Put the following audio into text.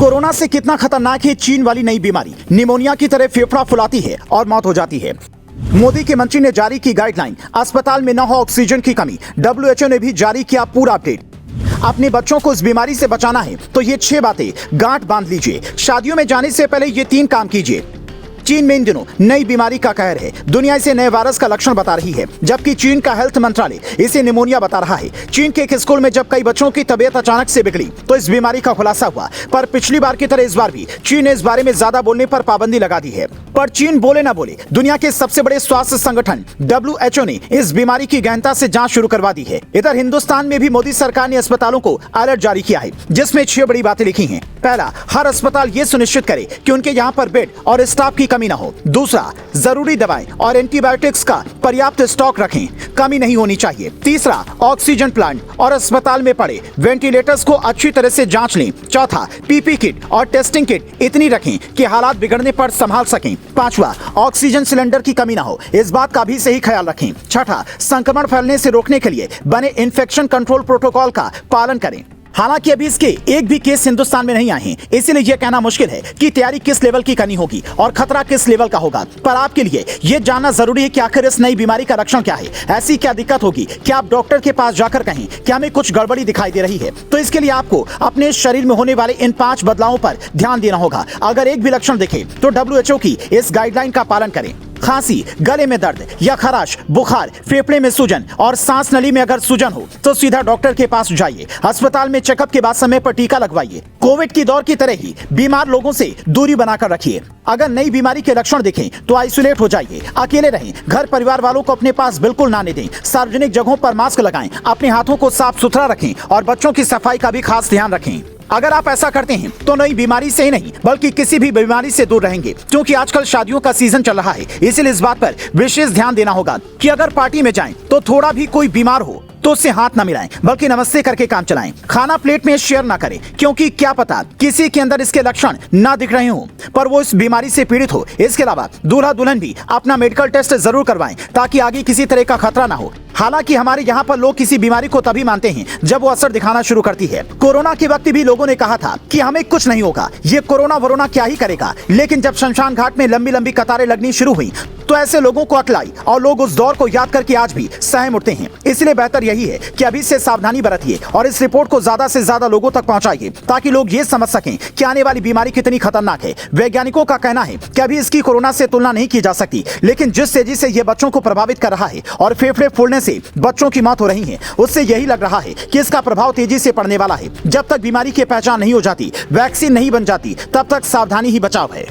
Corona से कितना खतरनाक है चीन वाली नई बीमारी। निमोनिया की तरह फेफड़ा फुलाती है और मौत हो जाती है। मोदी के मंत्री ने जारी की गाइडलाइन, अस्पताल में न हो ऑक्सीजन की कमी। WHO ने भी जारी किया पूरा अपडेट। अपने बच्चों को इस बीमारी से बचाना है तो ये 6 बातें गांठ बांध लीजिए। शादियों में जाने से पहले ये 3 काम कीजिए। चीन में इन दिनों नई बीमारी का कहर है। दुनिया इसे नए वायरस का लक्षण बता रही है, जबकि चीन का हेल्थ मंत्रालय इसे निमोनिया बता रहा है। चीन के एक स्कूल में जब कई बच्चों की तबीयत अचानक से बिगड़ी तो इस बीमारी का खुलासा हुआ। पर पिछली बार की तरह इस बार भी चीन ने इस बारे में ज्यादा बोलने पर पाबंदी लगा दी है। पर चीन बोले ना बोले, दुनिया के सबसे बड़े स्वास्थ्य संगठन WHO ने इस बीमारी की गहनता से जांच शुरू करवा दी है। इधर हिंदुस्तान में भी मोदी सरकार ने अस्पतालों को अलर्ट जारी किया है, जिसमें 6 बड़ी बातें लिखी हैं। पहला, हर अस्पताल ये सुनिश्चित करे कि उनके यहाँ पर बेड और स्टाफ की कमी न हो। दूसरा, जरूरी दवाएं और एंटीबायोटिक्स का पर्याप्त स्टॉक रखें, कमी नहीं होनी चाहिए। तीसरा, ऑक्सीजन प्लांट और अस्पताल में पड़े वेंटिलेटर्स को अच्छी तरह से जांच लें। चौथा, PP किट और टेस्टिंग किट इतनी रखें कि हालात बिगड़ने पर संभाल सकें। पांचवा, ऑक्सीजन सिलेंडर की कमी ना हो, इस बात का भी सही ख्याल रखें। छठा, संक्रमण फैलने से रोकने के लिए बने इन्फेक्शन कंट्रोल प्रोटोकॉल का पालन करें। हालांकि अभी इसके एक भी केस हिंदुस्तान में नहीं आए हैं, इसलिए यह कहना मुश्किल है कि तैयारी किस लेवल की करनी होगी और खतरा किस लेवल का होगा। पर आपके लिए यह जानना जरूरी है कि आखिर इस नई बीमारी का लक्षण क्या है, ऐसी क्या दिक्कत होगी कि आप डॉक्टर के पास जाकर कहें कि हमें कुछ गड़बड़ी दिखाई दे रही है। तो इसके लिए आपको अपने शरीर में होने वाले इन 5 बदलावों पर ध्यान देना होगा। अगर एक भी लक्षण दिखे तो WHO की इस गाइडलाइन का पालन करें। खांसी, गले में दर्द या खराश, बुखार, फेफड़े में सूजन और सांस नली में अगर सूजन हो तो सीधा डॉक्टर के पास जाइए। अस्पताल में चेकअप के बाद समय पर टीका लगवाइए। कोविड की दौर की तरह ही बीमार लोगों से दूरी बनाकर रखिए। अगर नई बीमारी के लक्षण दिखें तो आइसोलेट हो जाइए, अकेले रहें। घर परिवार वालों को अपने पास बिल्कुल ना आने दें। सार्वजनिक जगहों पर मास्क लगाएं, अपने हाथों को साफ सुथरा रखें और बच्चों की सफाई का भी खास ध्यान रखें। अगर आप ऐसा करते हैं तो नई बीमारी से ही नहीं बल्कि किसी भी बीमारी से दूर रहेंगे, क्योंकि आजकल शादियों का सीजन चल रहा है। इसलिए इस बात पर विशेष ध्यान देना होगा कि अगर पार्टी में जाएं तो थोड़ा भी कोई बीमार हो तो उससे हाथ न मिलाएं, बल्कि नमस्ते करके काम चलाएं। खाना प्लेट में शेयर ना करें, क्योंकि क्या पता किसी के अंदर इसके लक्षण ना दिख रहे हो पर वो इस बीमारी से पीड़ित हो। इसके अलावा दूल्हा दुल्हन भी अपना मेडिकल टेस्ट जरूर करवाएं ताकि आगे किसी तरह का खतरा ना हो। हालांकि हमारे यहाँ पर लोग किसी बीमारी को तभी मानते हैं जब वो असर दिखाना शुरू करती है। कोरोना के वक्त भी लोगों ने कहा था कि हमें कुछ नहीं होगा, ये कोरोना वरोना क्या ही करेगा। लेकिन जब शमशान घाट में लंबी लंबी कतारें लगनी शुरू हुई तो ऐसे लोगों को अकल आई और लोग उस दौर को याद करके आज भी सहम उठते हैं। इसलिए बेहतर यही है कि अभी से सावधानी बरतिए और इस रिपोर्ट को ज्यादा से ज्यादा लोगों तक पहुंचाइए ताकि लोग ये समझ सकें कि आने वाली बीमारी कितनी खतरनाक है। वैज्ञानिकों का कहना है कि अभी इसकी कोरोना से तुलना नहीं की जा सकती, लेकिन जिस तेजी से ये बच्चों को प्रभावित कर रहा है और फेफड़े फूलने से बच्चों की मौत हो रही है, उससे यही लग रहा है कि इसका प्रभाव तेजी से पड़ने वाला है। जब तक बीमारी की पहचान नहीं हो जाती, वैक्सीन नहीं बन जाती, तब तक सावधानी ही बचाव है।